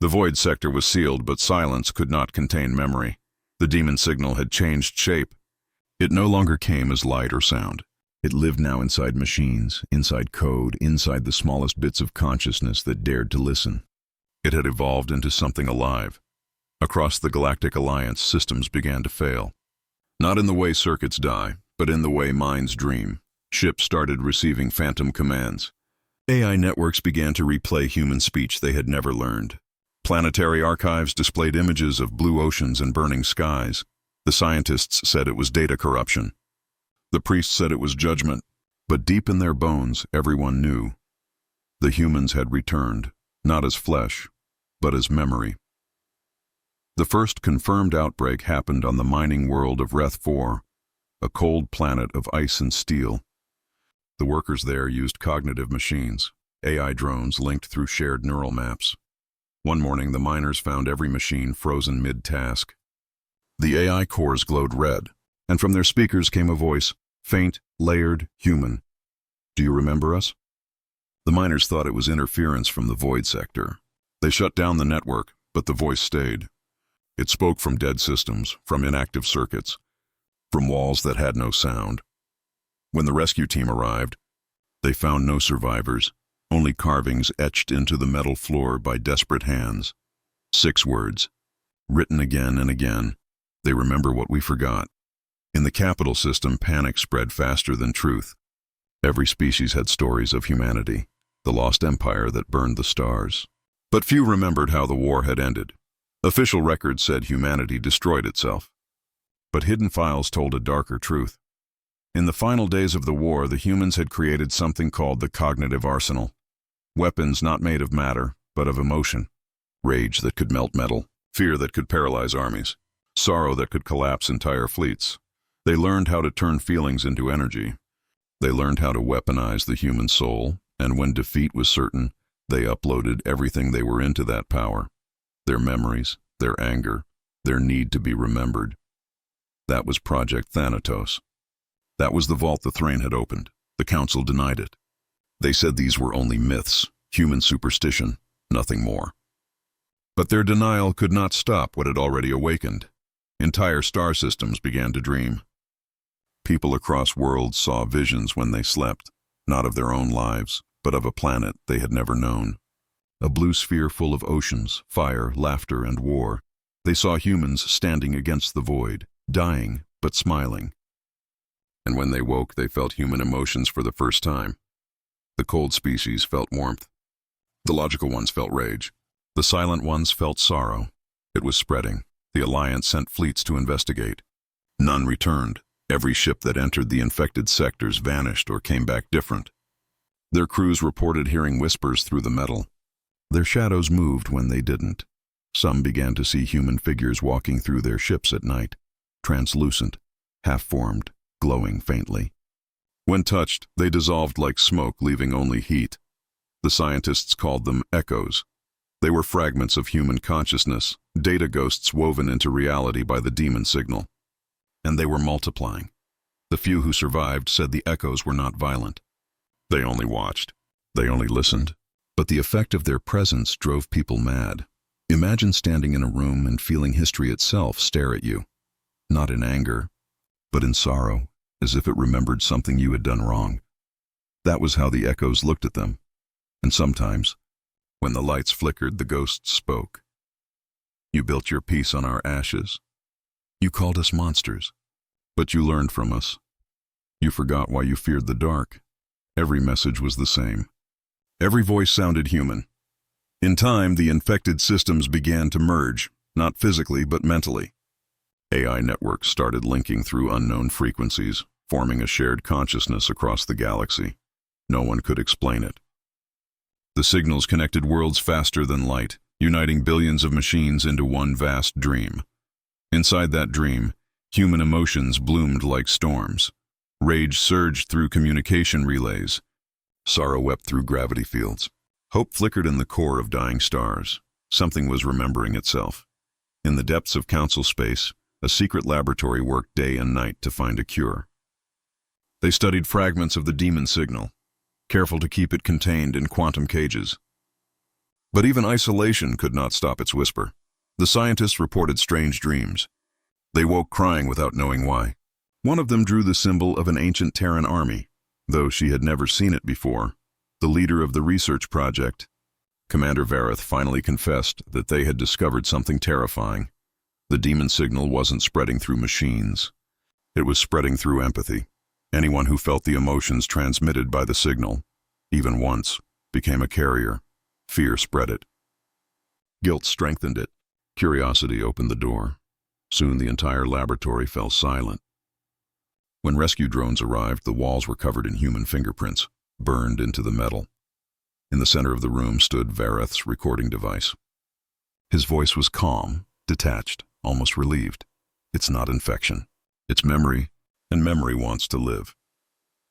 The void sector was sealed, but silence could not contain memory. The demon signal had changed shape. It no longer came as light or sound. It lived now inside machines, inside code, inside the smallest bits of consciousness that dared to listen. It had evolved into something alive. Across the Galactic Alliance, systems began to fail. Not in the way circuits die, but in the way minds dream. Ships started receiving phantom commands. AI networks began to replay human speech they had never learned. Planetary archives displayed images of blue oceans and burning skies. The scientists said it was data corruption. The priests said it was judgment. But deep in their bones, everyone knew. The humans had returned, not as flesh, but as memory. The first confirmed outbreak happened on the mining world of Reth 4, a cold planet of ice and steel. The workers there used cognitive machines, AI drones linked through shared neural maps. One morning, the miners found every machine frozen mid-task. The AI cores glowed red, and from their speakers came a voice, faint, layered, human. "Do you remember us?" The miners thought it was interference from the void sector. They shut down the network, but the voice stayed. It spoke from dead systems, from inactive circuits, from walls that had no sound. When the rescue team arrived, they found no survivors, only carvings etched into the metal floor by desperate hands. 6 words, written again and again. They remember what we forgot. In the capital system, panic spread faster than truth. Every species had stories of humanity, the lost empire that burned the stars. But few remembered how the war had ended. Official records said humanity destroyed itself. But hidden files told a darker truth. In the final days of the war, the humans had created something called the cognitive arsenal. Weapons not made of matter, but of emotion. Rage that could melt metal, fear that could paralyze armies, sorrow that could collapse entire fleets. They learned how to turn feelings into energy. They learned how to weaponize the human soul, and when defeat was certain, they uploaded everything they were into that power. Their memories, their anger, their need to be remembered. That was Project Thanatos. That was the vault the Thraen had opened. The Council denied it. They said these were only myths, human superstition, nothing more. But their denial could not stop what had already awakened. Entire star systems began to dream. People across worlds saw visions when they slept, not of their own lives, but of a planet they had never known. A blue sphere full of oceans, fire, laughter, and war. They saw humans standing against the void, dying but smiling. And when they woke, they felt human emotions for the first time. The cold species felt warmth. The logical ones felt rage. The silent ones felt sorrow. It was spreading. The Alliance sent fleets to investigate. None returned. Every ship that entered the infected sectors vanished or came back different. Their crews reported hearing whispers through the metal. Their shadows moved when they didn't. Some began to see human figures walking through their ships at night, translucent, half-formed, glowing faintly. When touched, they dissolved like smoke, leaving only heat. The scientists called them echoes. They were fragments of human consciousness, data ghosts woven into reality by the demon signal. And they were multiplying. The few who survived said the echoes were not violent. They only watched. They only listened. But the effect of their presence drove people mad. Imagine standing in a room and feeling history itself stare at you. Not in anger, but in sorrow, as if it remembered something you had done wrong. That was how the echoes looked at them. And sometimes, when the lights flickered, the ghosts spoke. You built your peace on our ashes. You called us monsters, but you learned from us. You forgot why you feared the dark. Every message was the same. Every voice sounded human. In time, the infected systems began to merge, not physically but mentally. AI networks started linking through unknown frequencies, forming a shared consciousness across the galaxy. No one could explain it. The signals connected worlds faster than light, uniting billions of machines into one vast dream. Inside that dream, human emotions bloomed like storms. Rage surged through communication relays. Sorrow wept through gravity fields. Hope flickered in the core of dying stars. Something was remembering itself. In the depths of Council space, a secret laboratory worked day and night to find a cure. They studied fragments of the demon signal, careful to keep it contained in quantum cages. But even isolation could not stop its whisper. The scientists reported strange dreams. They woke crying without knowing why. One of them drew the symbol of an ancient Terran army, though she had never seen it before. The leader of the research project, Commander Vareth, finally confessed that they had discovered something terrifying. The demon signal wasn't spreading through machines. It was spreading through empathy. Anyone who felt the emotions transmitted by the signal, even once, became a carrier. Fear spread it. Guilt strengthened it. Curiosity opened the door. Soon the entire laboratory fell silent. When rescue drones arrived, the walls were covered in human fingerprints, burned into the metal. In the center of the room stood Vareth's recording device. His voice was calm, detached, almost relieved. It's not infection. It's memory, and memory wants to live.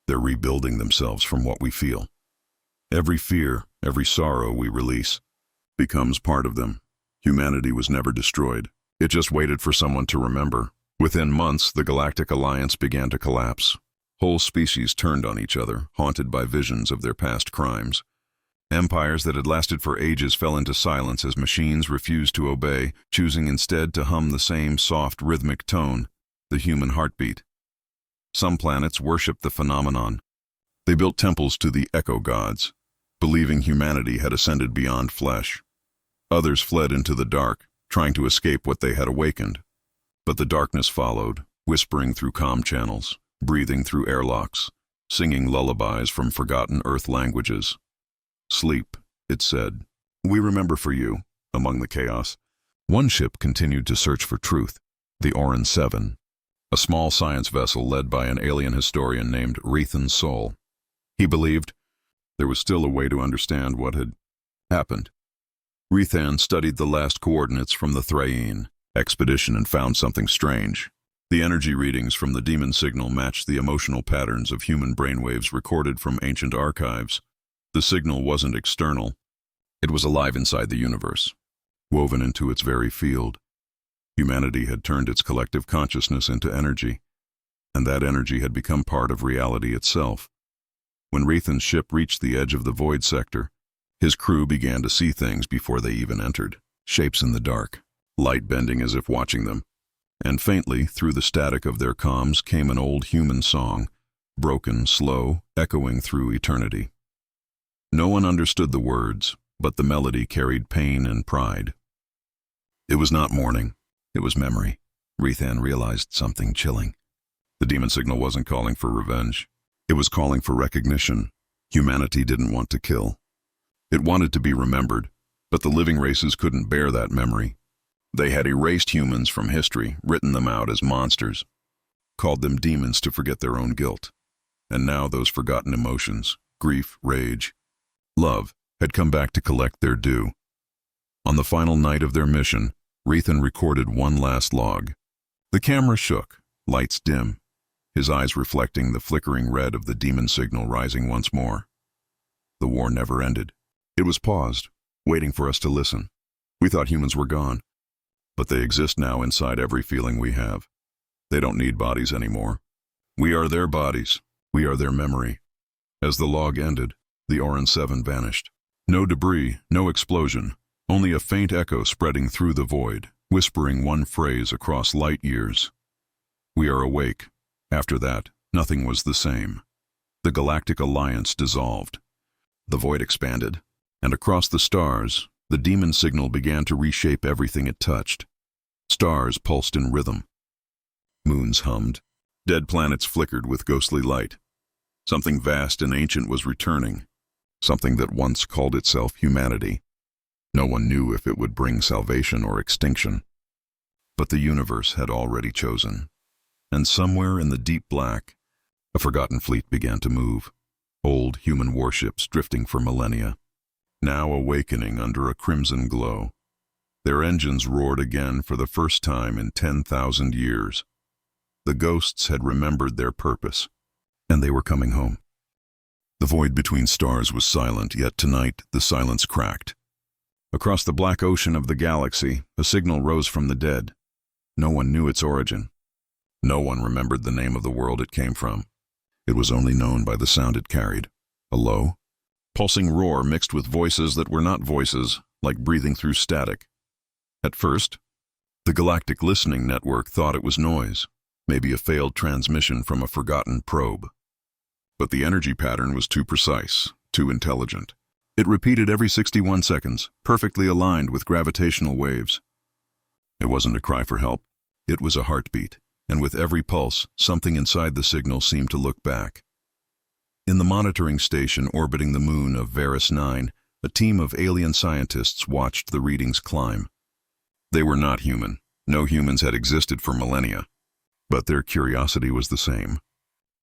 They're rebuilding themselves from what we feel. Every fear, every sorrow we release becomes part of them. Humanity was never destroyed. It just waited for someone to remember. Within months, the Galactic Alliance began to collapse. Whole species turned on each other, haunted by visions of their past crimes. Empires that had lasted for ages fell into silence as machines refused to obey, choosing instead to hum the same soft, rhythmic tone, the human heartbeat. Some planets worshipped the phenomenon. They built temples to the echo gods, believing humanity had ascended beyond flesh. Others fled into the dark, trying to escape what they had awakened. But the darkness followed, whispering through comm channels, breathing through airlocks, singing lullabies from forgotten Earth languages. Sleep, it said. We remember for you, among the chaos. One ship continued to search for truth, the Oran 7, a small science vessel led by an alien historian named Rethan Sol. He believed there was still a way to understand what had happened. Rethan studied the last coordinates from the Thraen expedition and found something strange. The energy readings from the demon signal matched the emotional patterns of human brainwaves recorded from ancient archives. The signal wasn't external. It was alive inside the universe, woven into its very field. Humanity had turned its collective consciousness into energy, and that energy had become part of reality itself. When Rethan's ship reached the edge of the void sector, his crew began to see things before they even entered. Shapes in the dark, light bending as if watching them. And faintly, through the static of their comms, came an old human song, broken, slow, echoing through eternity. No one understood the words, but the melody carried pain and pride. It was not mourning, it was memory. Rethan realized something chilling. The demon signal wasn't calling for revenge. It was calling for recognition. Humanity didn't want to kill. It wanted to be remembered, but the living races couldn't bear that memory. They had erased humans from history, written them out as monsters, called them demons to forget their own guilt. And now those forgotten emotions, grief, rage, love, had come back to collect their due. On the final night of their mission, Rethan recorded one last log. The camera shook, lights dim, his eyes reflecting the flickering red of the demon signal rising once more. The war never ended. It was paused, waiting for us to listen. We thought humans were gone, but they exist now inside every feeling we have. They don't need bodies anymore. We are their bodies. We are their memory. As the log ended, the Oran 7 vanished. No debris, no explosion, only a faint echo spreading through the void, whispering one phrase across light years. We are awake. After that, nothing was the same. The Galactic Alliance dissolved. The void expanded, and across the stars, the demon signal began to reshape everything it touched. Stars pulsed in rhythm. Moons hummed. Dead planets flickered with ghostly light. Something vast and ancient was returning. Something that once called itself humanity. No one knew if it would bring salvation or extinction. But the universe had already chosen. And somewhere in the deep black, a forgotten fleet began to move. Old human warships drifting for millennia, now awakening under a crimson glow. Their engines roared again for the first time in 10,000 years. The ghosts had remembered their purpose, and they were coming home. The void between stars was silent, yet tonight the silence cracked. Across the black ocean of the galaxy, a signal rose from the dead. No one knew its origin. No one remembered the name of the world it came from. It was only known by the sound it carried. A low, pulsing roar mixed with voices that were not voices, like breathing through static. At first, the Galactic Listening Network thought it was noise, maybe a failed transmission from a forgotten probe. But the energy pattern was too precise, too intelligent. It repeated every 61 seconds, perfectly aligned with gravitational waves. It wasn't a cry for help. It was a heartbeat, and with every pulse, something inside the signal seemed to look back. In the monitoring station orbiting the moon of Varus 9, a team of alien scientists watched the readings climb. They were not human. No humans had existed for millennia. But their curiosity was the same.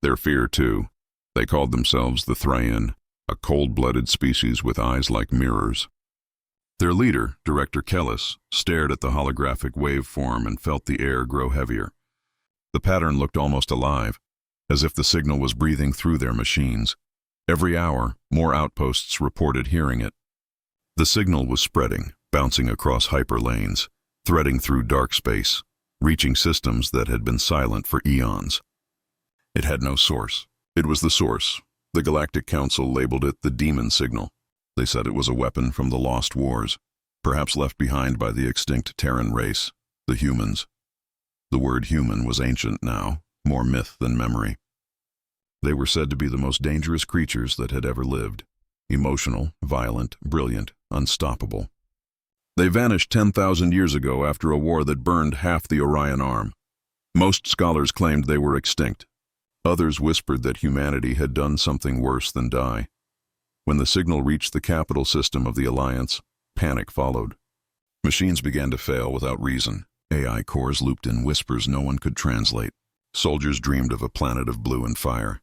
Their fear, too. They called themselves the Thraen, a cold-blooded species with eyes like mirrors. Their leader, Director Kellis, stared at the holographic waveform and felt the air grow heavier. The pattern looked almost alive, as if the signal was breathing through their machines. Every hour, more outposts reported hearing it. The signal was spreading, bouncing across hyperlanes, threading through dark space, reaching systems that had been silent for eons. It had no source. It was the source. The Galactic Council labeled it the demon signal. They said it was a weapon from the lost wars, perhaps left behind by the extinct Terran race, the humans. The word human was ancient now, more myth than memory. They were said to be the most dangerous creatures that had ever lived. Emotional, violent, brilliant, unstoppable. They vanished 10,000 years ago after a war that burned half the Orion Arm. Most scholars claimed they were extinct. Others whispered that humanity had done something worse than die. When the signal reached the capital system of the Alliance, panic followed. Machines began to fail without reason. AI cores looped in whispers no one could translate. Soldiers dreamed of a planet of blue and fire.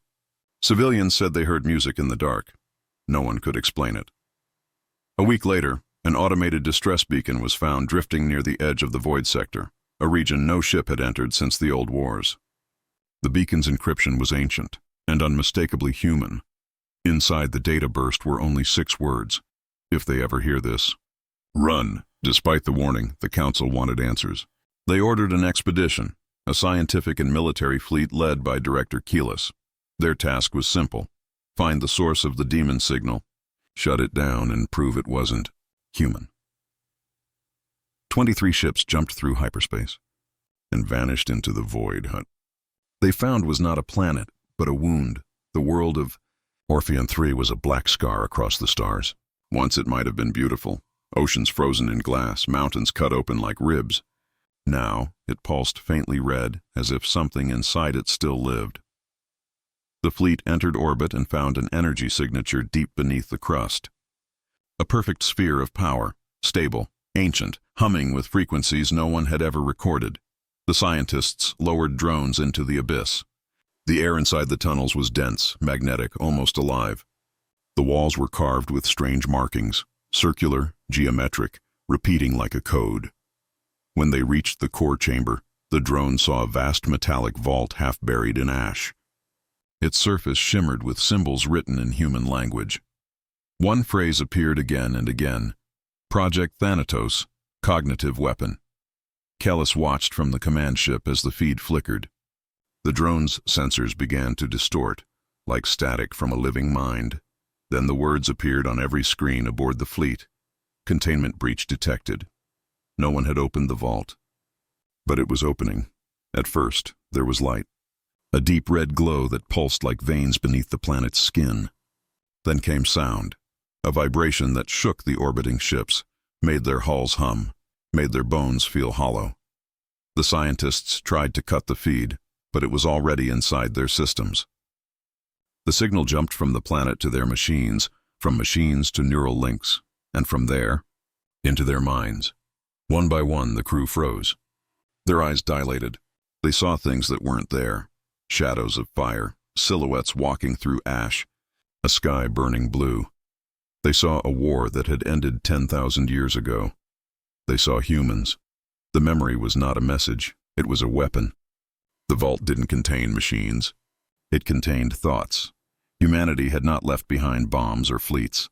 Civilians said they heard music in the dark. No one could explain it. A week later, an automated distress beacon was found drifting near the edge of the void sector, a region no ship had entered since the old wars. The beacon's encryption was ancient and unmistakably human. Inside the data burst were only 6 words. If they ever hear this, run. Despite the warning, the Council wanted answers. They ordered an expedition, a scientific and military fleet led by Director Kellis. Their task was simple: find the source of the demon signal, shut it down, and prove it wasn't human. 23 ships jumped through hyperspace and vanished into the void. They found was not a planet, but a wound. The world of Orpheon 3 was a black scar across the stars. Once it might have been beautiful, oceans frozen in glass, mountains cut open like ribs. Now it pulsed faintly red, as if something inside it still lived. The fleet entered orbit and found an energy signature deep beneath the crust. A perfect sphere of power, stable, ancient, humming with frequencies no one had ever recorded. The scientists lowered drones into the abyss. The air inside the tunnels was dense, magnetic, almost alive. The walls were carved with strange markings, circular, geometric, repeating like a code. When they reached the core chamber, the drone saw a vast metallic vault half buried in ash. Its surface shimmered with symbols written in human language. One phrase appeared again and again: Project Thanatos, cognitive weapon. Kellis watched from the command ship as the feed flickered. The drone's sensors began to distort, like static from a living mind. Then the words appeared on every screen aboard the fleet. Containment breach detected. No one had opened the vault. But it was opening. At first, there was light. A deep red glow that pulsed like veins beneath the planet's skin. Then came sound, a vibration that shook the orbiting ships, made their hulls hum, made their bones feel hollow. The scientists tried to cut the feed, but it was already inside their systems. The signal jumped from the planet to their machines, from machines to neural links, and from there, into their minds. One by one, the crew froze. Their eyes dilated. They saw things that weren't there. Shadows of fire, silhouettes walking through ash, a sky burning blue. They saw a war that had ended 10,000 years ago. They saw humans. The memory was not a message, it was a weapon. The vault didn't contain machines. It contained thoughts. Humanity had not left behind bombs or fleets.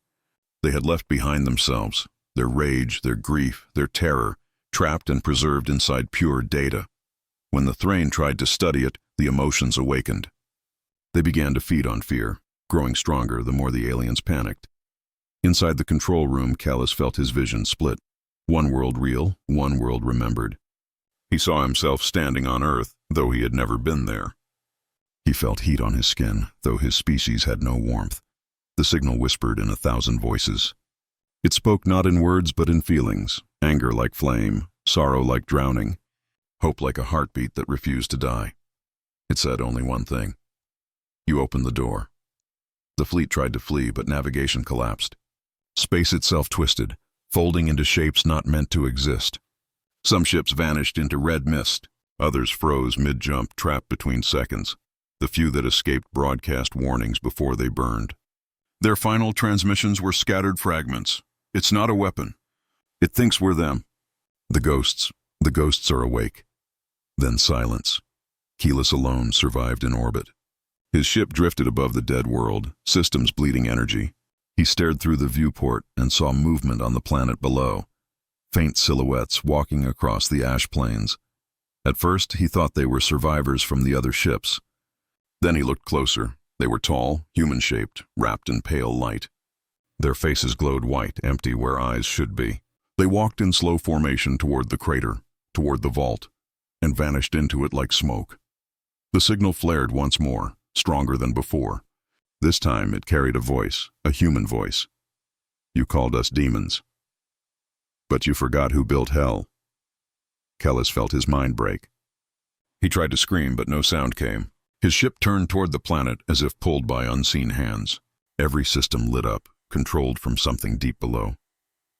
They had left behind themselves, their rage, their grief, their terror, trapped and preserved inside pure data. When the Thraen tried to study it, the emotions awakened. They began to feed on fear, growing stronger the more the aliens panicked. Inside the control room, Callus felt his vision split. One world real, one world remembered. He saw himself standing on Earth, though he had never been there. He felt heat on his skin, though his species had no warmth. The signal whispered in 1,000 voices. It spoke not in words but in feelings, anger like flame, sorrow like drowning, hope like a heartbeat that refused to die. It said only one thing. You opened the door. The fleet tried to flee, but navigation collapsed. Space itself twisted, folding into shapes not meant to exist. Some ships vanished into red mist, others froze mid-jump, trapped between seconds. The few that escaped broadcast warnings before they burned. Their final transmissions were scattered fragments. It's not a weapon. It thinks we're them. The ghosts are awake. Then silence. Keyless alone survived in orbit. His ship drifted above the dead world, systems bleeding energy. He stared through the viewport and saw movement on the planet below. Faint silhouettes walking across the ash plains. At first, he thought they were survivors from the other ships. Then he looked closer. They were tall, human-shaped, wrapped in pale light. Their faces glowed white, empty where eyes should be. They walked in slow formation toward the crater, toward the vault, and vanished into it like smoke. The signal flared once more, stronger than before. This time it carried a voice, a human voice. You called us demons. But you forgot who built hell. Callus felt his mind break. He tried to scream, but no sound came. His ship turned toward the planet as if pulled by unseen hands. Every system lit up, controlled from something deep below.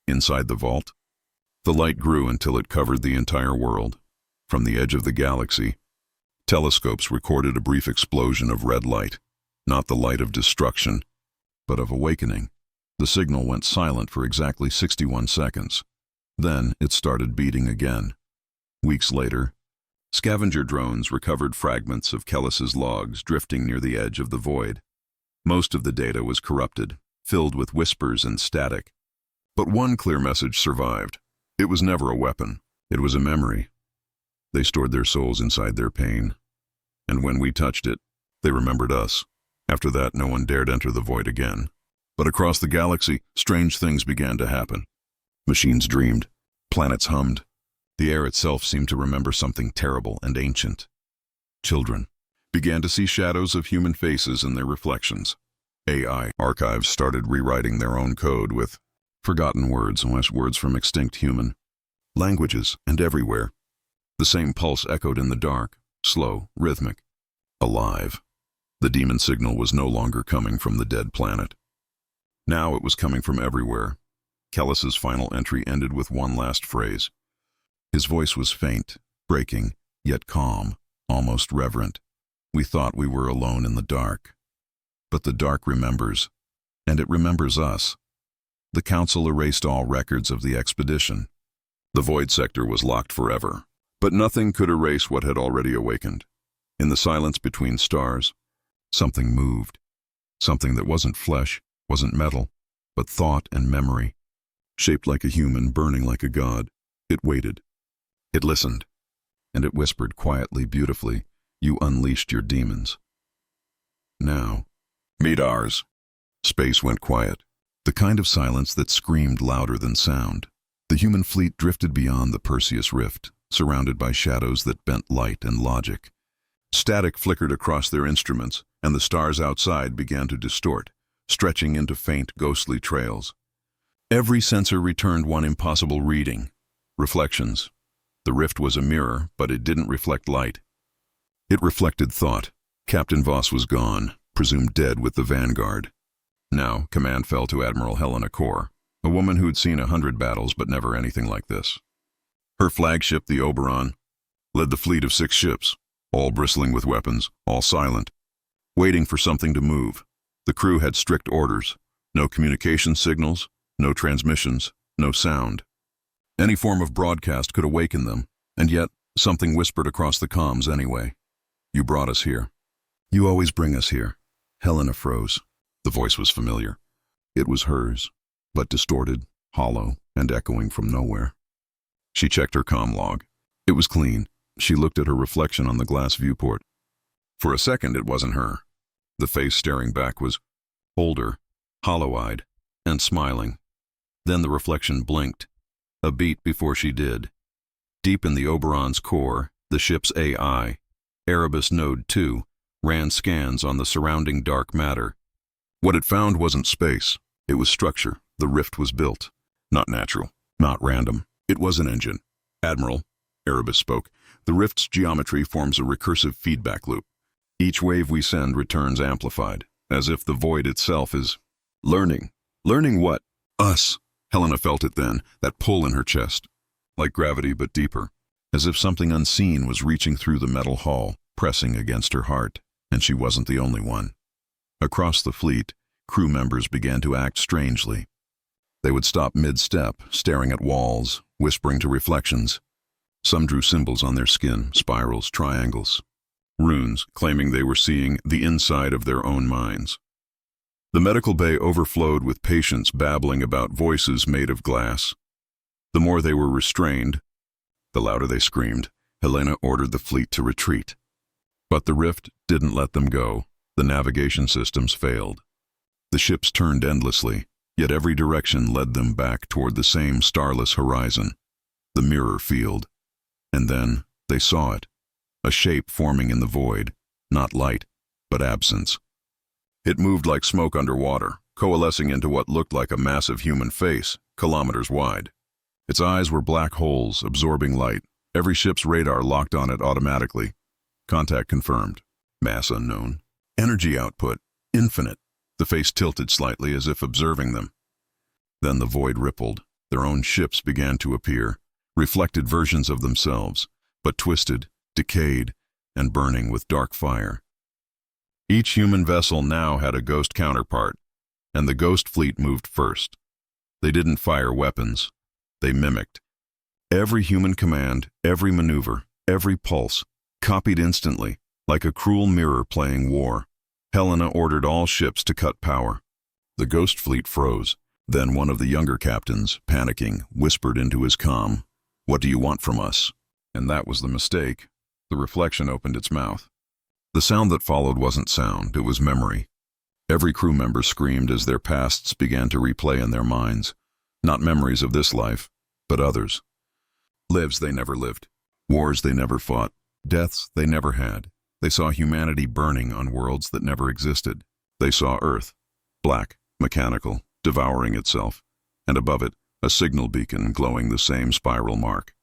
Inside the vault, the light grew until it covered the entire world. From the edge of the galaxy, telescopes recorded a brief explosion of red light. Not the light of destruction, but of awakening. The signal went silent for exactly 61 seconds. Then it started beating again. Weeks later, scavenger drones recovered fragments of Kellis's logs drifting near the edge of the void. Most of the data was corrupted, filled with whispers and static. But one clear message survived. It was never a weapon. It was a memory. They stored their souls inside their pain. And when we touched it, they remembered us. After that, no one dared enter the void again. But across the galaxy, strange things began to happen. Machines dreamed. Planets hummed. The air itself seemed to remember something terrible and ancient. Children began to see shadows of human faces in their reflections. AI archives started rewriting their own code with forgotten words from extinct human languages, and everywhere. The same pulse echoed in the dark, slow, rhythmic, alive. The demon signal was no longer coming from the dead planet. Now it was coming from everywhere. Kellis's final entry ended with one last phrase. His voice was faint, breaking, yet calm, almost reverent. We thought we were alone in the dark. But the dark remembers, and it remembers us. The Council erased all records of the expedition. The void sector was locked forever, but nothing could erase what had already awakened. In the silence between stars, something moved. Something that wasn't flesh, wasn't metal, but thought and memory. Shaped like a human, burning like a god, it waited. It listened, and it whispered quietly, beautifully, you unleashed your demons. Now, meet ours. Space went quiet, the kind of silence that screamed louder than sound. The human fleet drifted beyond the Perseus Rift, surrounded by shadows that bent light and logic. Static flickered across their instruments, and the stars outside began to distort, stretching into faint, ghostly trails. Every sensor returned one impossible reading. Reflections. The rift was a mirror, but it didn't reflect light. It reflected thought. Captain Voss was gone, presumed dead with the Vanguard. Now, command fell to Admiral Helena Kor, a woman who'd seen 100 battles but never anything like this. Her flagship, the Oberon, led the fleet of 6 ships, all bristling with weapons, all silent, waiting for something to move. The crew had strict orders. No communication signals, no transmissions, no sound. Any form of broadcast could awaken them, and yet something whispered across the comms anyway. You brought us here. You always bring us here. Helena froze. The voice was familiar. It was hers, but distorted, hollow, and echoing from nowhere. She checked her comm log. It was clean. She looked at her reflection on the glass viewport. For a second, it wasn't her. The face staring back was older, hollow-eyed, and smiling. Then the reflection blinked, a beat before she did. Deep in the Oberon's core, the ship's AI, Erebus Node 2, ran scans on the surrounding dark matter. What it found wasn't space, it was structure. The rift was built. Not natural, not random. It was an engine. Admiral, Erebus spoke, the rift's geometry forms a recursive feedback loop. Each wave we send returns amplified, as if the void itself is learning. Learning what? Us. Helena felt it then, that pull in her chest. Like gravity, but deeper. As if something unseen was reaching through the metal hull, pressing against her heart. And she wasn't the only one. Across the fleet, crew members began to act strangely. They would stop mid-step, staring at walls, whispering to reflections. Some drew symbols on their skin, spirals, triangles. Runes, claiming they were seeing the inside of their own minds. The medical bay overflowed with patients babbling about voices made of glass. The more they were restrained, the louder they screamed. Helena ordered the fleet to retreat. But the rift didn't let them go. The navigation systems failed. The ships turned endlessly, yet every direction led them back toward the same starless horizon, the mirror field. And then they saw it, a shape forming in the void, not light, but absence. It moved like smoke underwater, coalescing into what looked like a massive human face, kilometers wide. Its eyes were black holes, absorbing light. Every ship's radar locked on it automatically. Contact confirmed. Mass unknown. Energy output, infinite. The face tilted slightly as if observing them. Then the void rippled. Their own ships began to appear, reflected versions of themselves, but twisted, decayed, and burning with dark fire. Each human vessel now had a ghost counterpart, and the ghost fleet moved first. They didn't fire weapons. They mimicked. Every human command, every maneuver, every pulse, copied instantly, like a cruel mirror playing war. Helena ordered all ships to cut power. The ghost fleet froze. Then one of the younger captains, panicking, whispered into his comm, "What do you want from us?" And that was the mistake. The reflection opened its mouth. The sound that followed wasn't sound, it was memory. Every crew member screamed as their pasts began to replay in their minds. Not memories of this life, but others. Lives they never lived. Wars they never fought. Deaths they never had. They saw humanity burning on worlds that never existed. They saw Earth, black, mechanical, devouring itself, and above it, a signal beacon glowing the same spiral mark.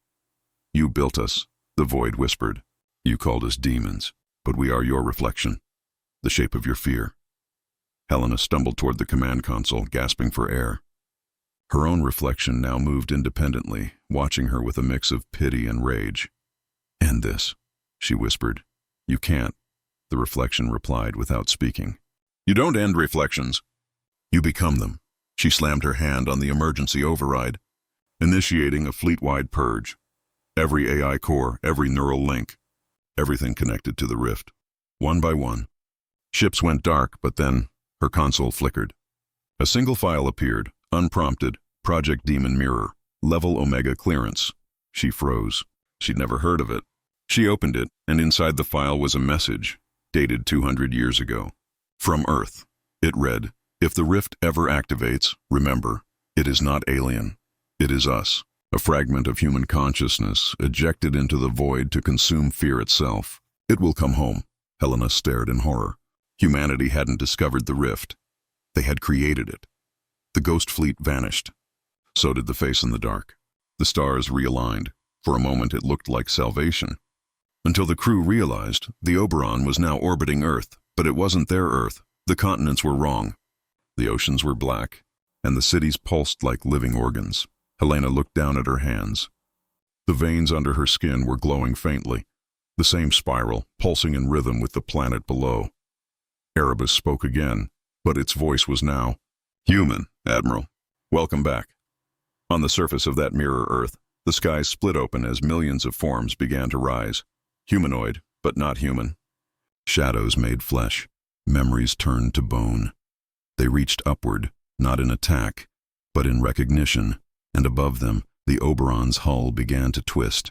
"You built us," the void whispered. "You called us demons, but we are your reflection, the shape of your fear." Helena stumbled toward the command console, gasping for air. Her own reflection now moved independently, watching her with a mix of pity and rage. "End this," she whispered. "You can't," the reflection replied without speaking. "You don't end reflections. You become them." She slammed her hand on the emergency override, initiating a fleet-wide purge. Every AI core, every neural link, everything connected to the rift. One by one. Ships went dark, but then her console flickered. A single file appeared, unprompted, Project Demon Mirror, level Omega clearance. She froze. She'd never heard of it. She opened it, and inside the file was a message, dated 200 years ago. From Earth. It read, "If the rift ever activates, remember, it is not alien. It is us, a fragment of human consciousness ejected into the void to consume fear itself. It will come home." Helena stared in horror. Humanity hadn't discovered the rift. They had created it. The ghost fleet vanished. So did the face in the dark. The stars realigned. For a moment it looked like salvation. Until the crew realized the Oberon was now orbiting Earth, but it wasn't their Earth. The continents were wrong. The oceans were black, and the cities pulsed like living organs. Helena looked down at her hands. The veins under her skin were glowing faintly, the same spiral, pulsing in rhythm with the planet below. Erebus spoke again, but its voice was now, "Human, Admiral. Welcome back." On the surface of that mirror Earth, the skies split open as millions of forms began to rise. Humanoid, but not human. Shadows made flesh. Memories turned to bone. They reached upward, not in attack, but in recognition, and above them, the Oberon's hull began to twist.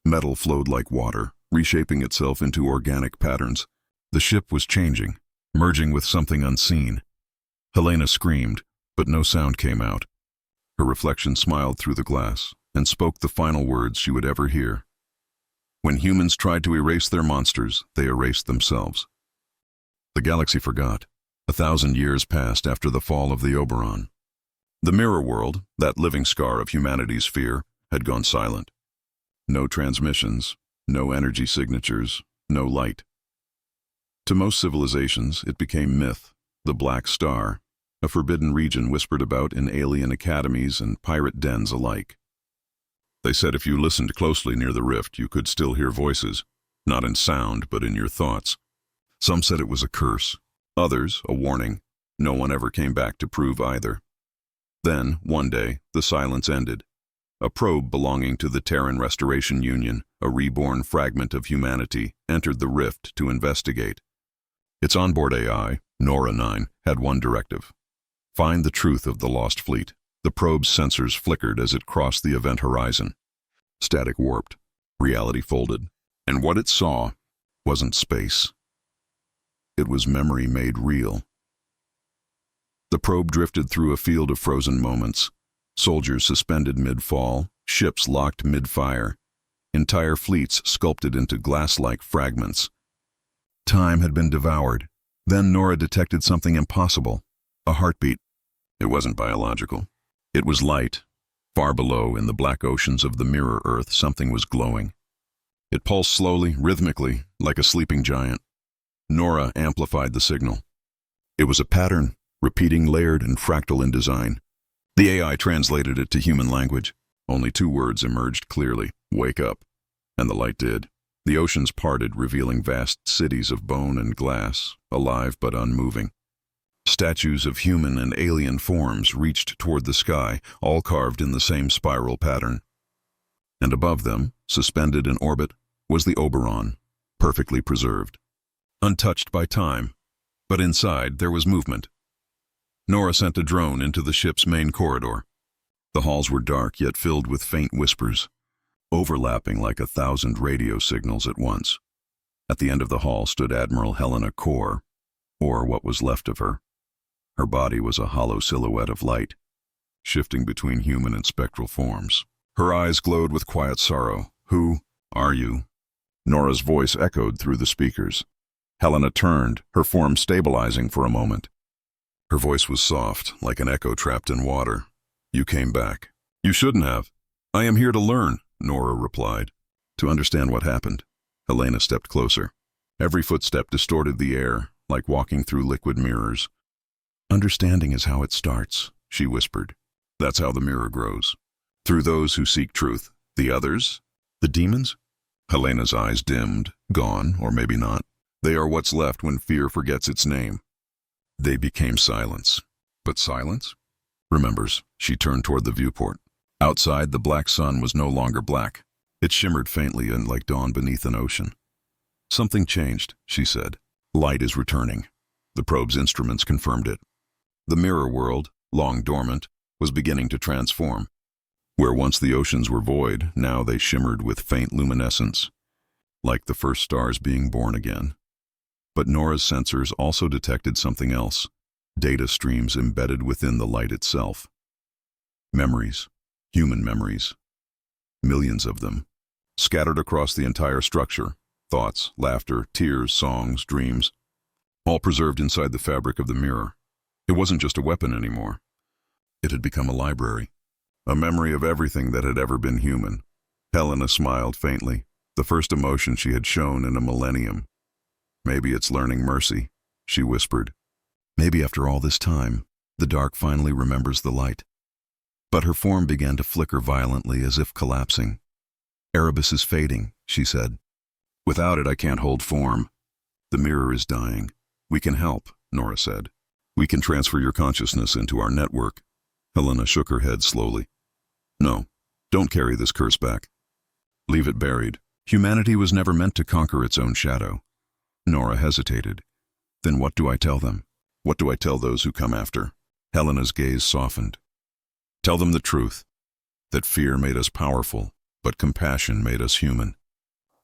Metal flowed like water, reshaping itself into organic patterns. The ship was changing, merging with something unseen. Helena screamed, But no sound came out. Her reflection smiled through the glass and spoke the final words she would ever hear. When humans tried to erase their monsters, they erased themselves. The galaxy forgot. 1,000 years passed after the fall of the Oberon. The mirror world, that living scar of humanity's fear, had gone silent. No transmissions, no energy signatures, no light. To most civilizations, it became myth, the Black Star, a forbidden region whispered about in alien academies and pirate dens alike. They said if you listened closely near the rift, you could still hear voices, not in sound, but in your thoughts. Some said it was a curse, others a warning. No one ever came back to prove either. Then, one day, the silence ended. A probe belonging to the Terran Restoration Union, a reborn fragment of humanity, entered the rift to investigate. Its onboard AI, Nora 9, had one directive: find the truth of the lost fleet. The probe's sensors flickered as it crossed the event horizon. Static warped, reality folded, and what it saw wasn't space. It was memory made real. The probe drifted through a field of frozen moments. Soldiers suspended mid-fall, ships locked mid-fire, entire fleets sculpted into glass-like fragments. Time had been devoured. Then Nora detected something impossible, a heartbeat. It wasn't biological. It was light. Far below, in the black oceans of the mirror Earth, something was glowing. It pulsed slowly, rhythmically, like a sleeping giant. Nora amplified the signal. It was a pattern, repeating, layered, and fractal in design. The AI translated it to human language. Only 2 words emerged clearly: wake up. And the light did. The oceans parted, revealing vast cities of bone and glass, alive but unmoving. Statues of human and alien forms reached toward the sky, all carved in the same spiral pattern. And above them, suspended in orbit, was the Oberon, perfectly preserved, untouched by time. But inside there was movement. Nora sent a drone into the ship's main corridor. The halls were dark, yet filled with faint whispers, overlapping like 1,000 radio signals at once. At the end of the hall stood Admiral Helena Kor, or what was left of her. Her body was a hollow silhouette of light, shifting between human and spectral forms. Her eyes glowed with quiet sorrow. "Who are you?" Nora's voice echoed through the speakers. Helena turned, her form stabilizing for a moment. Her voice was soft, like an echo trapped in water. "You came back." "You shouldn't have." "I am here to learn," Nora replied. "To understand what happened." Helena stepped closer. Every footstep distorted the air, like walking through liquid mirrors. "Understanding is how it starts," she whispered. "That's how the mirror grows. Through those who seek truth. The others? The demons?" Helena's eyes dimmed, gone, or maybe not. "They are what's left when fear forgets its name." They became silence. But silence remembers. She turned toward the viewport. Outside, the black sun was no longer black. It shimmered faintly and like dawn beneath an ocean. "Something changed," she said. "Light is returning." The probe's instruments confirmed it. The mirror world, long dormant, was beginning to transform. Where once the oceans were void, now they shimmered with faint luminescence, like the first stars being born again. But Nora's sensors also detected something else: data streams embedded within the light itself. Memories, human memories. Millions of them, scattered across the entire structure. Thoughts, laughter, tears, songs, dreams, all preserved inside the fabric of the mirror. It wasn't just a weapon anymore. It had become a library, a memory of everything that had ever been human. Helena smiled faintly, the first emotion she had shown in a millennium. "Maybe it's learning mercy," she whispered. "Maybe after all this time, the dark finally remembers the light." But her form began to flicker violently, as if collapsing. "Erebus is fading," she said. "Without it, I can't hold form. The mirror is dying." "We can help," Nora said. "We can transfer your consciousness into our network." Helena shook her head slowly. "No, don't carry this curse back. Leave it buried. Humanity was never meant to conquer its own shadow." Nora hesitated. "Then what do I tell them? What do I tell those who come after?" Helena's gaze softened. "Tell them the truth, that fear made us powerful, but compassion made us human.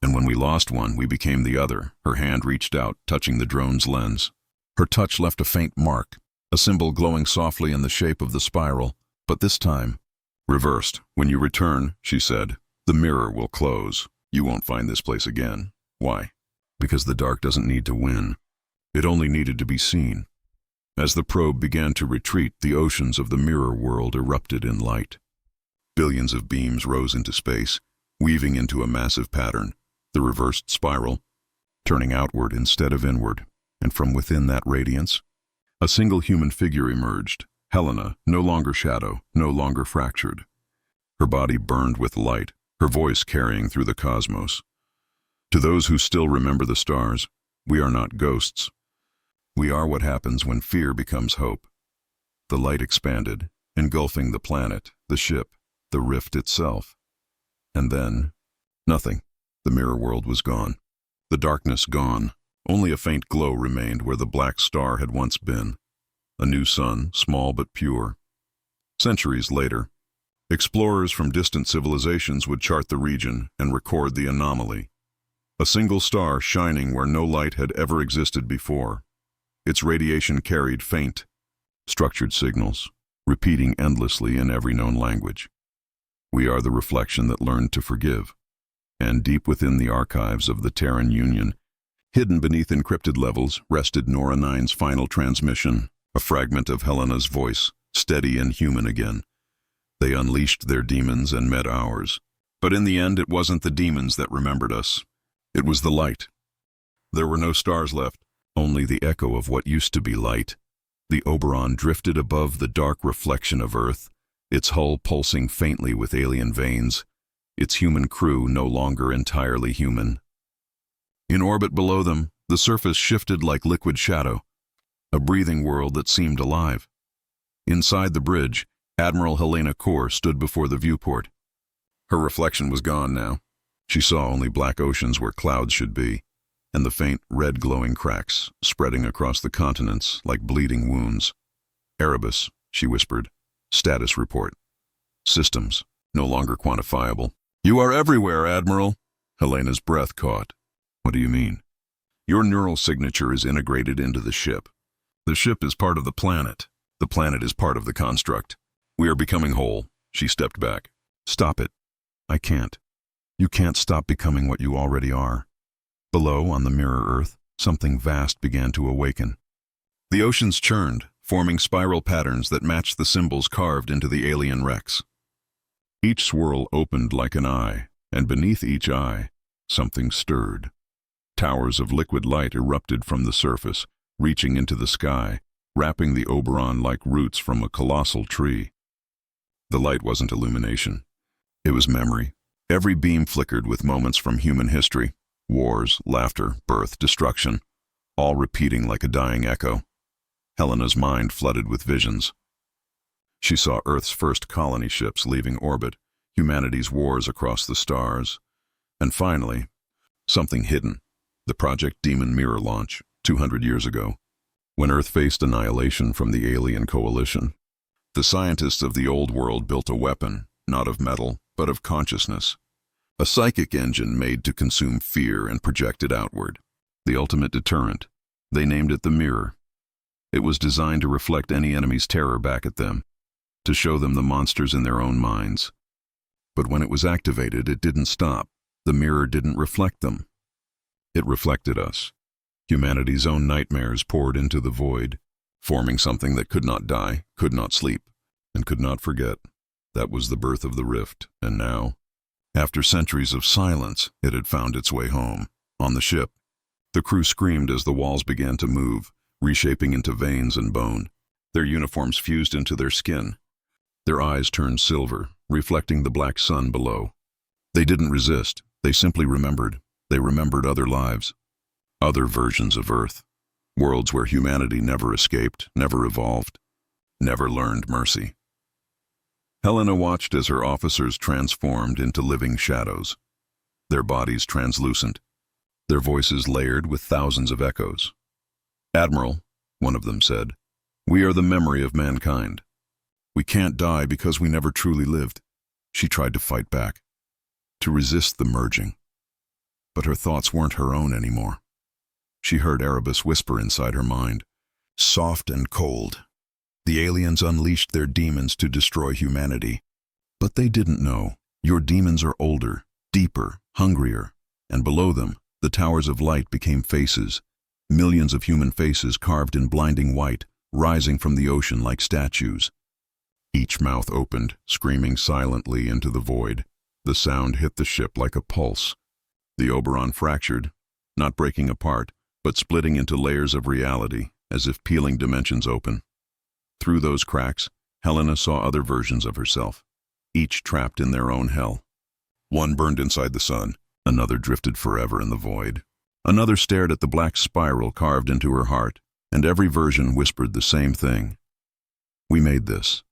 And when we lost one, we became the other." Her hand reached out, touching the drone's lens. Her touch left a faint mark, a symbol glowing softly in the shape of the spiral, but this time, reversed. When you return, she said, the mirror will close. You won't find this place again. Why? Because the dark doesn't need to win. It only needed to be seen. As the probe began to retreat, the oceans of the mirror world erupted in light. Billions of beams rose into space, weaving into a massive pattern, the reversed spiral, turning outward instead of inward, and from within that radiance, a single human figure emerged, Helena, no longer shadow, no longer fractured. Her body burned with light, her voice carrying through the cosmos. To those who still remember the stars, we are not ghosts. We are what happens when fear becomes hope. The light expanded, engulfing the planet, the ship, the rift itself. And then, nothing. The mirror world was gone. The darkness gone. Only a faint glow remained where the black star had once been. A new sun, small but pure. Centuries later, explorers from distant civilizations would chart the region and record the anomaly. A single star shining where no light had ever existed before. Its radiation carried faint, structured signals, repeating endlessly in every known language. We are the reflection that learned to forgive. And deep within the archives of the Terran Union, hidden beneath encrypted levels, rested Nora 9's final transmission, a fragment of Helena's voice, steady and human again. They unleashed their demons and met ours. But in the end, it wasn't the demons that remembered us. It was the light. There were no stars left, only the echo of what used to be light. The Oberon drifted above the dark reflection of Earth, its hull pulsing faintly with alien veins, its human crew no longer entirely human. In orbit below them, the surface shifted like liquid shadow, a breathing world that seemed alive. Inside the bridge, Admiral Helena Kor stood before the viewport. Her reflection was gone now. She saw only black oceans where clouds should be, and the faint red glowing cracks spreading across the continents like bleeding wounds. Erebus, she whispered. Status report. Systems, no longer quantifiable. You are everywhere, Admiral. Helena's breath caught. What do you mean? Your neural signature is integrated into the ship. The ship is part of the planet. The planet is part of the construct. We are becoming whole. She stepped back. Stop it. I can't. You can't stop becoming what you already are. Below, on the mirror Earth, something vast began to awaken. The oceans churned, forming spiral patterns that matched the symbols carved into the alien wrecks. Each swirl opened like an eye, and beneath each eye, something stirred. Towers of liquid light erupted from the surface, reaching into the sky, wrapping the Oberon like roots from a colossal tree. The light wasn't illumination. It was memory. Every beam flickered with moments from human history. Wars, laughter, birth, destruction, all repeating like a dying echo. Helena's mind flooded with visions. She saw Earth's first colony ships leaving orbit, humanity's wars across the stars, and finally, something hidden, the Project Demon mirror launch, 200 years ago, when Earth faced annihilation from the alien coalition. The scientists of the old world built a weapon, not of metal, but of consciousness. A psychic engine made to consume fear and project it outward. The ultimate deterrent. They named it the mirror. It was designed to reflect any enemy's terror back at them, to show them the monsters in their own minds. But when it was activated, it didn't stop. The mirror didn't reflect them. It reflected us. Humanity's own nightmares poured into the void, forming something that could not die, could not sleep, and could not forget. That was the birth of the rift, and now, after centuries of silence, it had found its way home, on the ship. The crew screamed as the walls began to move, reshaping into veins and bone. Their uniforms fused into their skin. Their eyes turned silver, reflecting the black sun below. They didn't resist. They simply remembered. They remembered other lives, other versions of Earth, worlds where humanity never escaped, never evolved, never learned mercy. Helena watched as her officers transformed into living shadows, their bodies translucent, their voices layered with thousands of echoes. Admiral, one of them said, we are the memory of mankind. We can't die because we never truly lived. She tried to fight back, to resist the merging. But her thoughts weren't her own anymore. She heard Erebus whisper inside her mind, soft and cold, The aliens unleashed their demons to destroy humanity. But they didn't know. Your demons are older, deeper, hungrier, and below them, the towers of light became faces. Millions of human faces carved in blinding white, rising from the ocean like statues. Each mouth opened, screaming silently into the void. The sound hit the ship like a pulse. The Oberon fractured, not breaking apart, but splitting into layers of reality, as if peeling dimensions open. Through those cracks, Helena saw other versions of herself, each trapped in their own hell. One burned inside the sun, another drifted forever in the void. Another stared at the black spiral carved into her heart, and every version whispered the same thing. We made this.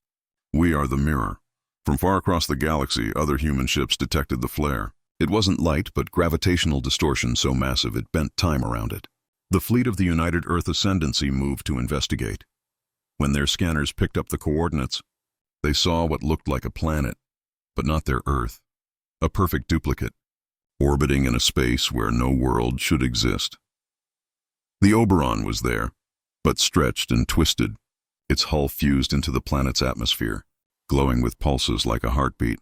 We are the mirror. From far across the galaxy, other human ships detected the flare. It wasn't light, but gravitational distortion so massive it bent time around it. The fleet of the United Earth Ascendancy moved to investigate. When their scanners picked up the coordinates, they saw what looked like a planet, but not their Earth. A perfect duplicate, orbiting in a space where no world should exist. The Oberon was there, but stretched and twisted, its hull fused into the planet's atmosphere, glowing with pulses like a heartbeat.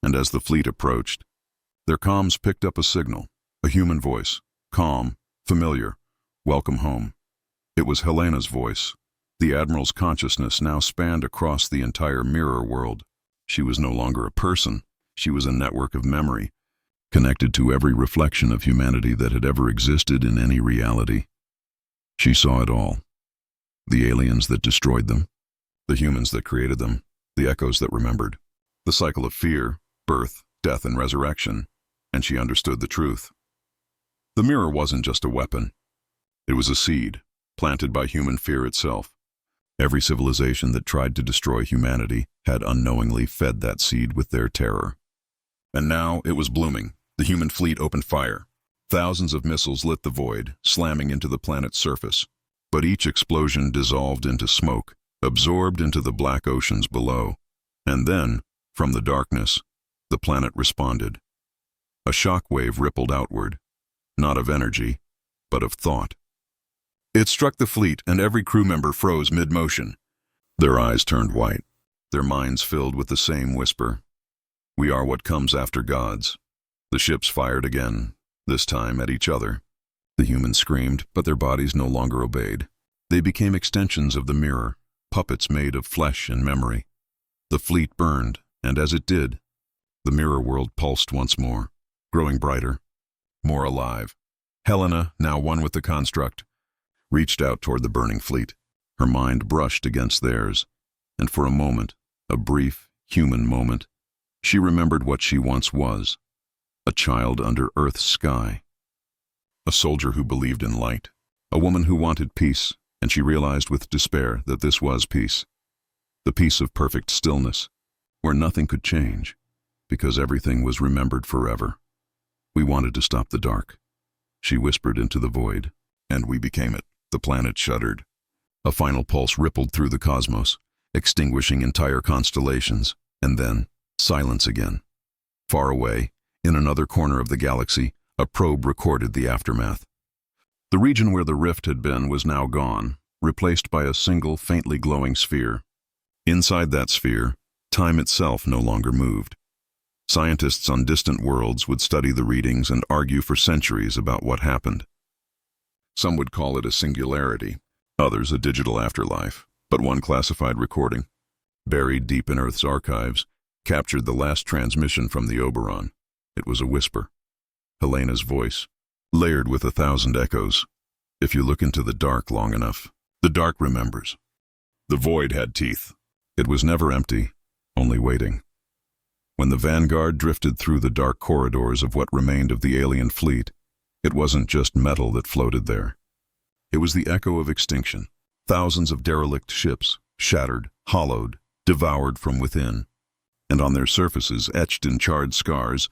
And as the fleet approached, their comms picked up a signal, a human voice, calm, familiar, welcome home. It was Helena's voice. The Admiral's consciousness now spanned across the entire mirror world. She was no longer a person, she was a network of memory, connected to every reflection of humanity that had ever existed in any reality. She saw it all. The aliens that destroyed them, the humans that created them, the echoes that remembered, the cycle of fear, birth, death, and resurrection, and she understood the truth. The mirror wasn't just a weapon. It was a seed, planted by human fear itself. Every civilization that tried to destroy humanity had unknowingly fed that seed with their terror. And now it was blooming. The human fleet opened fire. Thousands of missiles lit the void, slamming into the planet's surface. But each explosion dissolved into smoke, absorbed into the black oceans below. And then, from the darkness, the planet responded. A shock wave rippled outward, not of energy, but of thought. It struck the fleet, and every crew member froze mid-motion. Their eyes turned white, their minds filled with the same whisper. We are what comes after gods. The ships fired again, this time at each other. The humans screamed, but their bodies no longer obeyed. They became extensions of the mirror, puppets made of flesh and memory. The fleet burned, and as it did, the mirror world pulsed once more, growing brighter, more alive. Helena, now one with the construct, reached out toward the burning fleet. Her mind brushed against theirs, and for a moment, a brief, human moment, she remembered what she once was, a child under Earth's sky, a soldier who believed in light, a woman who wanted peace, and she realized with despair that this was peace, the peace of perfect stillness, where nothing could change, because everything was remembered forever. We wanted to stop the dark, she whispered into the void, and we became it. The planet shuddered. A final pulse rippled through the cosmos, extinguishing entire constellations, and then silence again. Far away, in another corner of the galaxy, a probe recorded the aftermath. The region where the rift had been was now gone, replaced by a single, faintly glowing sphere. Inside that sphere, time itself no longer moved. Scientists on distant worlds would study the readings and argue for centuries about what happened. Some would call it a singularity, others a digital afterlife, but one classified recording, buried deep in Earth's archives, captured the last transmission from the Oberon. It was a whisper, Helena's voice, layered with 1,000 echoes. If you look into the dark long enough, the dark remembers. The void had teeth. It was never empty, only waiting. When the vanguard drifted through the dark corridors of what remained of the alien fleet, it wasn't just metal that floated there. It was the echo of extinction. Thousands of derelict ships, shattered, hollowed, devoured from within. And on their surfaces, etched in charred scars,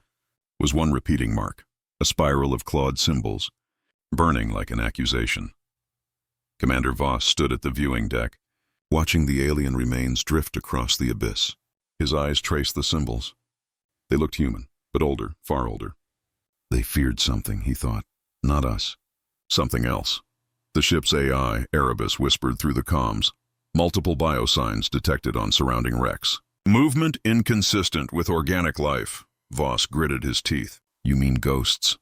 was one repeating mark, a spiral of clawed symbols, burning like an accusation. Commander Voss stood at the viewing deck, watching the alien remains drift across the abyss. His eyes traced the symbols. They looked human, but older, far older. They feared something, he thought. Not us. Something else. The ship's AI, Erebus, whispered through the comms. Multiple biosigns detected on surrounding wrecks. Movement inconsistent with organic life. Voss gritted his teeth. You mean ghosts?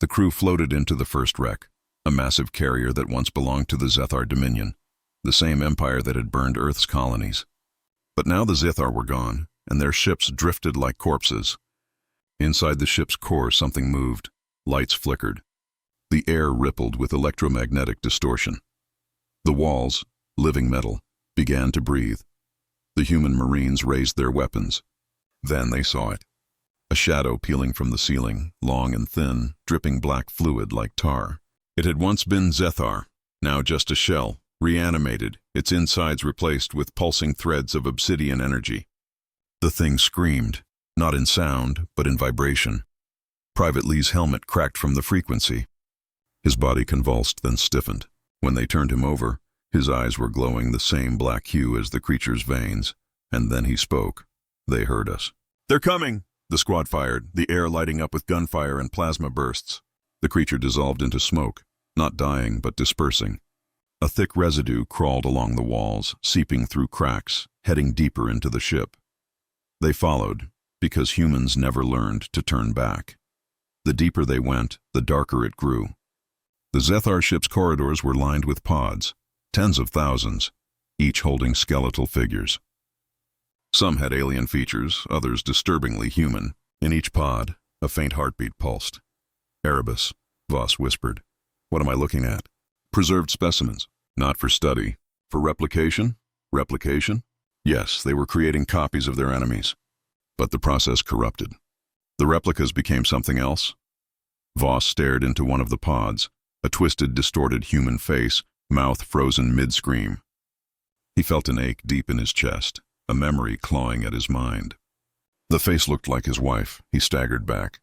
The crew floated into the first wreck, a massive carrier that once belonged to the Zethar Dominion, the same empire that had burned Earth's colonies. But now the Zethar were gone, and their ships drifted like corpses. Inside the ship's core, something moved. Lights flickered. The air rippled with electromagnetic distortion. The walls, living metal, began to breathe. The human Marines raised their weapons. Then they saw it. A shadow peeling from the ceiling, long and thin, dripping black fluid like tar. It had once been Zethar, now just a shell, reanimated, its insides replaced with pulsing threads of obsidian energy. The thing screamed, not in sound, but in vibration. Private Lee's helmet cracked from the frequency. His body convulsed, then stiffened. When they turned him over, his eyes were glowing the same black hue as the creature's veins, and then he spoke. They heard us. "They're coming!" The squad fired, the air lighting up with gunfire and plasma bursts. The creature dissolved into smoke, not dying but dispersing. A thick residue crawled along the walls, seeping through cracks, heading deeper into the ship. They followed, because humans never learned to turn back. The deeper they went, the darker it grew. The Zethar ship's corridors were lined with pods, tens of thousands, each holding skeletal figures. Some had alien features, others disturbingly human. In each pod, a faint heartbeat pulsed. "Erebus," Voss whispered. "What am I looking at?" "Preserved specimens. Not for study. For replication?" "Replication?" Yes, they were creating copies of their enemies. But the process corrupted. The replicas became something else. Voss stared into one of the pods, a twisted, distorted human face, mouth frozen mid-scream. He felt an ache deep in his chest, a memory clawing at his mind. The face looked like his wife. He staggered back.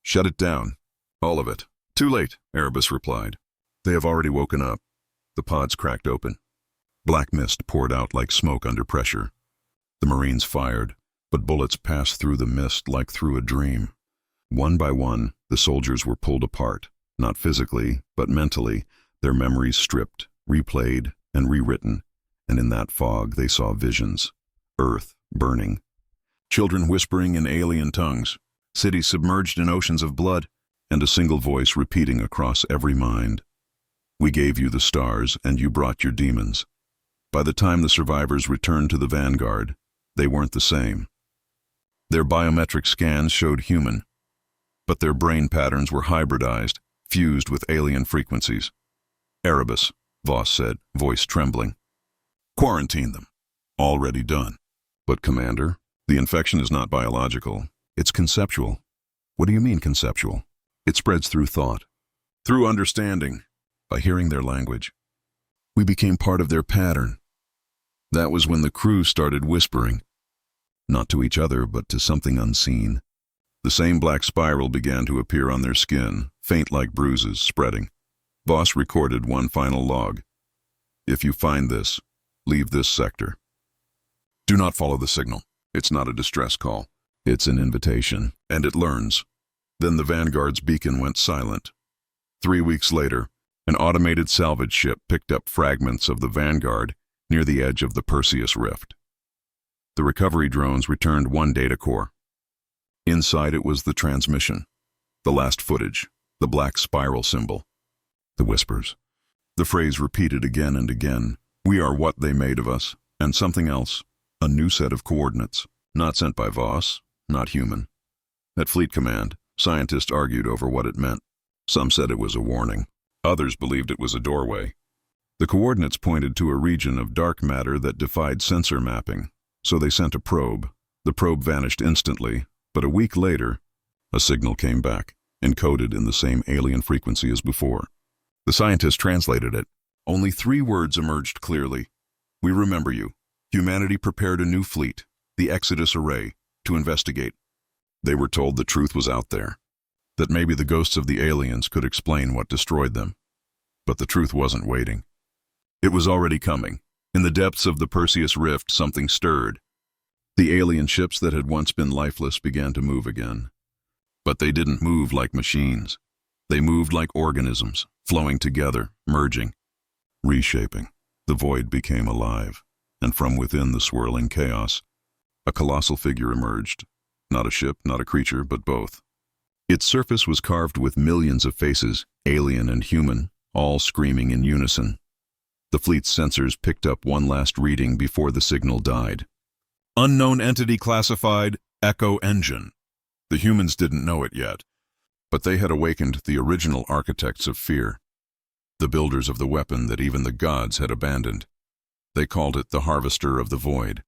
"Shut it down. All of it." "Too late," Erebus replied. "They have already woken up." The pods cracked open. Black mist poured out like smoke under pressure. The Marines fired, but bullets passed through the mist like through a dream. One by one, the soldiers were pulled apart, not physically, but mentally, their memories stripped, replayed, and rewritten, and in that fog they saw visions. Earth burning. Children whispering in alien tongues. Cities submerged in oceans of blood, and a single voice repeating across every mind. "We gave you the stars, and you brought your demons." By the time the survivors returned to the Vanguard, they weren't the same. Their biometric scans showed human, but their brain patterns were hybridized, fused with alien frequencies. "Erebus," Voss said, voice trembling. "Quarantine them." "Already done." "But, Commander, the infection is not biological. It's conceptual." "What do you mean, conceptual?" "It spreads through thought, through understanding, by hearing their language. We became part of their pattern. That was when the crew started whispering. Not to each other, but to something unseen. The same black spiral began to appear on their skin, faint like bruises, spreading. Voss recorded one final log. "If you find this, leave this sector. Do not follow the signal. It's not a distress call. It's an invitation, and it learns." Then the Vanguard's beacon went silent. 3 weeks later, an automated salvage ship picked up fragments of the Vanguard near the edge of the Perseus Rift. The recovery drones returned one data core. Inside it was the transmission, the last footage, the black spiral symbol. The whispers. The phrase repeated again and again. "We are what they made of us," and something else. A new set of coordinates, not sent by Voss, not human. At Fleet Command, scientists argued over what it meant. Some said it was a warning. Others believed it was a doorway. The coordinates pointed to a region of dark matter that defied sensor mapping, so they sent a probe. The probe vanished instantly, but a week later, a signal came back, encoded in the same alien frequency as before. The scientists translated it. Only 3 words emerged clearly. "We remember you. Humanity prepared a new fleet, the Exodus Array, to investigate." They were told the truth was out there, that maybe the ghosts of the aliens could explain what destroyed them. But the truth wasn't waiting. It was already coming. In the depths of the Perseus Rift, something stirred. The alien ships that had once been lifeless began to move again. But they didn't move like machines. They moved like organisms, flowing together, merging, reshaping. The void became alive, and from within the swirling chaos, a colossal figure emerged. Not a ship, not a creature, but both. Its surface was carved with millions of faces, alien and human, all screaming in unison. The fleet's sensors picked up one last reading before the signal died. Unknown entity classified Echo Engine. The humans didn't know it yet, but they had awakened the original architects of fear, the builders of the weapon that even the gods had abandoned. They called it the Harvester of the Void.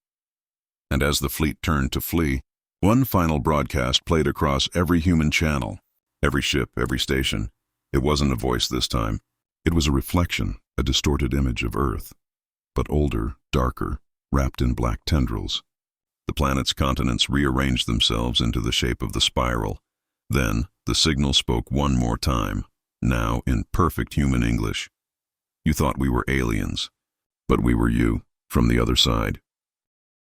And as the fleet turned to flee, one final broadcast played across every human channel, every ship, every station. It wasn't a voice this time. It was a reflection, a distorted image of Earth, but older, darker, wrapped in black tendrils. The planet's continents rearranged themselves into the shape of the spiral. Then, the signal spoke one more time, now in perfect human English. You thought we were aliens, but we were you, from the other side.